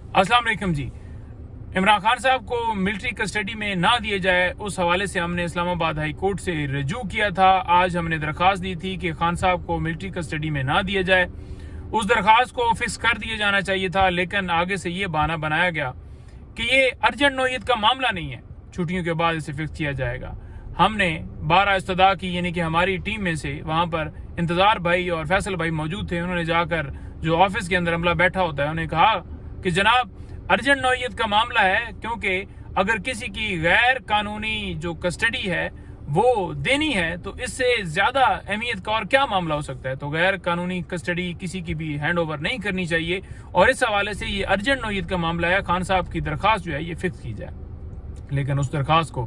अस्सलाम वालेकुम जी। इमरान खान साहब को मिलिट्री कस्टडी में ना दिए जाए, उस हवाले से हमने इस्लामाबाद हाई कोर्ट से रजू किया था। आज हमने दरख्वास्त दी थी कि खान साहब को मिलिट्री कस्टडी में ना दिया जाए। उस दरख्वास्त को फिक्स कर दिया जाना चाहिए था, लेकिन आगे से ये बहाना बनाया गया कि ये अर्जेंट नौयत का मामला नहीं है, छुट्टियों के बाद इसे फिक्स किया जाएगा। हमने 12 इस्तदा की, यानी कि हमारी टीम में से वहाँ पर इंतजार भाई और फैसल भाई मौजूद थे। उन्होंने जाकर जो ऑफिस के अंदर अमला बैठा होता है, उन्हें कहा कि जनाब अर्जेंट नौयत का मामला है, क्योंकि अगर किसी की गैर कानूनी जो कस्टडी है वो देनी है तो इससे ज्यादा अहमियत का और क्या मामला हो सकता है। तो गैर कानूनी कस्टडी किसी की भी हैंड ओवर नहीं करनी चाहिए और इस हवाले से ये अर्जेंट नौयत का मामला है। खान साहब की दरख्वास्त जो है ये फिक्स की जाए, लेकिन उस दरख्वास्त को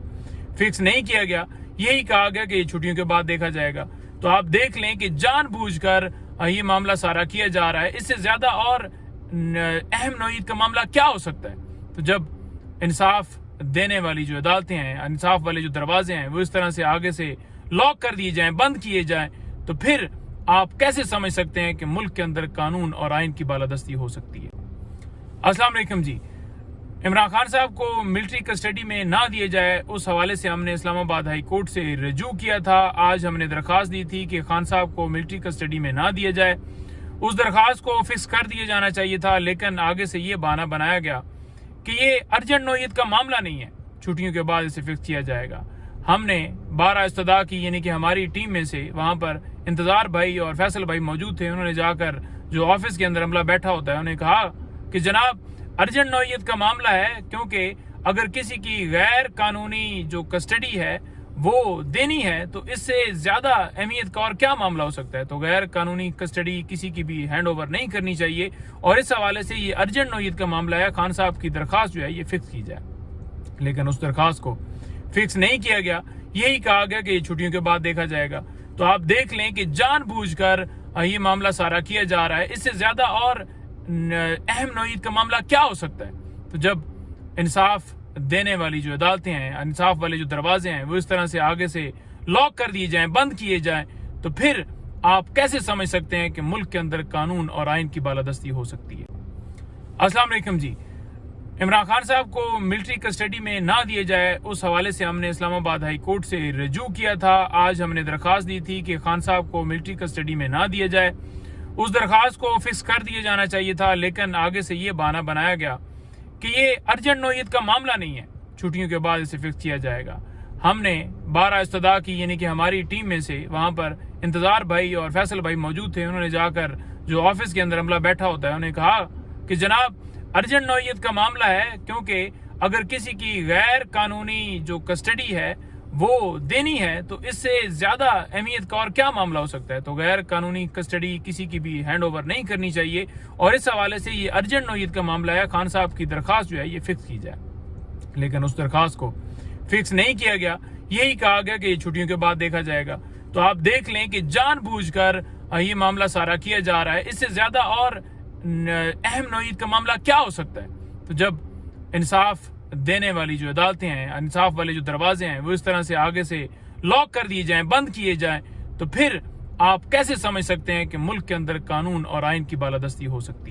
फिक्स नहीं किया गया। यही कहा गया कि छुट्टियों के बाद देखा जाएगा। तो आप देख लें कि जानबूझकर ये मामला सारा किया जा रहा है। इससे ज्यादा और अहम नौयत का मामला क्या हो सकता है। तो जब इंसाफ देने वाली जो अदालतें हैं, इंसाफ वाले जो दरवाजे हैं, वो इस तरह से आगे से लॉक कर दिए जाएं, बंद किए जाएं, तो फिर आप कैसे समझ सकते हैं कि मुल्क के अंदर कानून और आइन की बालादस्ती हो सकती है। अस्सलाम वालेकुम जी। इमरान खान साहब को मिलिट्री कस्टडी में ना दिए जाए, उस हवाले से हमने इस्लामाबाद हाई कोर्ट से रजू किया था। आज हमने दरख्वास्त दी थी कि खान साहब को मिलिट्री कस्टडी में ना दिया जाए। उस दरख्वास्त को फिक्स कर दिया जाना चाहिए था, लेकिन आगे से ये बहाना बनाया गया कि ये अर्जेंट नौयत का मामला नहीं है, छुट्टियों के बाद इसे फिक्स किया जाएगा। हमने 12 इस्तदा की, यानी कि हमारी टीम में से वहाँ पर इंतजार भाई और फैसल भाई मौजूद थे। उन्होंने जाकर जो ऑफिस के अंदर अमला बैठा होता है, उन्हें कहा कि जनाब अर्जेंट नौयत का मामला है, क्योंकि अगर किसी की गैर कानूनी जो कस्टडी है वो देनी है तो इससे ज्यादा अहमियत का और क्या मामला हो सकता है। तो गैर कानूनी कस्टडी किसी की भी हैंड ओवर नहीं करनी चाहिए और इस हवाले से ये अर्जेंट नौयत का मामला है। खान साहब की दरख्वास्त जो है ये फिक्स की जाए, लेकिन उस दरख्वास्त को फिक्स नहीं किया गया। यही कहा गया कि छुट्टियों के बाद देखा जाएगा। तो आप देख लें कि जानबूझकर ये मामला सारा किया जा रहा है। इससे ज्यादा और अहम नौयत का मामला क्या हो सकता है। तो जब इंसाफ देने वाली जो अदालतें हैं, इंसाफ वाले जो दरवाजे हैं, वो इस तरह से आगे से लॉक कर दिए जाएं, बंद किए जाएं, तो फिर आप कैसे समझ सकते हैं कि मुल्क के अंदर कानून और आइन की बालादस्ती हो सकती है। अस्सलाम वालेकुम जी। इमरान खान साहब को मिलिट्री कस्टडी में ना दिए जाए, उस हवाले से हमने इस्लामाबाद हाई कोर्ट से रजू किया था। आज हमने दरख्वास्त दी थी कि खान साहब को मिलिट्री कस्टडी में ना दिया जाए। उस दरख्वास्त को फिक्स कर दिया जाना चाहिए था, लेकिन आगे से ये बहाना बनाया गया कि ये अर्जेंट नौयत का मामला नहीं है, छुट्टियों के बाद इसे फिक्स किया जाएगा। हमने 12 इस्तदा की, यानी कि हमारी टीम में से वहाँ पर इंतजार भाई और फैसल भाई मौजूद थे। उन्होंने जाकर जो ऑफिस के अंदर अमला बैठा होता है, उन्हें कहा कि जनाब अर्जेंट नौयत का मामला है, क्योंकि अगर किसी की गैर कानूनी जो कस्टडी है वो देनी है तो इससे ज्यादा अहमियत का और क्या मामला हो सकता है। तो गैर कानूनी कस्टडी किसी की भी हैंड ओवर नहीं करनी चाहिए और इस हवाले से ये अर्जेंट नौयत का मामला है। खान साहब की दरख्वास्त जो है ये फिक्स की जाए, लेकिन उस दरख्वास्त को फिक्स नहीं किया गया। यही कहा गया कि छुट्टियों के बाद देखा जाएगा। तो आप देख लें कि जानबूझकर ये मामला सारा किया जा रहा है। इससे ज्यादा और अहम नौयत का मामला क्या हो सकता है। तो जब इंसाफ देने वाली जो अदालतें हैं, इंसाफ वाले जो दरवाजे हैं, वो इस तरह से आगे से लॉक कर दिए जाएं, बंद किए जाएं, तो फिर आप कैसे समझ सकते हैं कि मुल्क के अंदर कानून और आइन की बालादस्ती हो सकती है।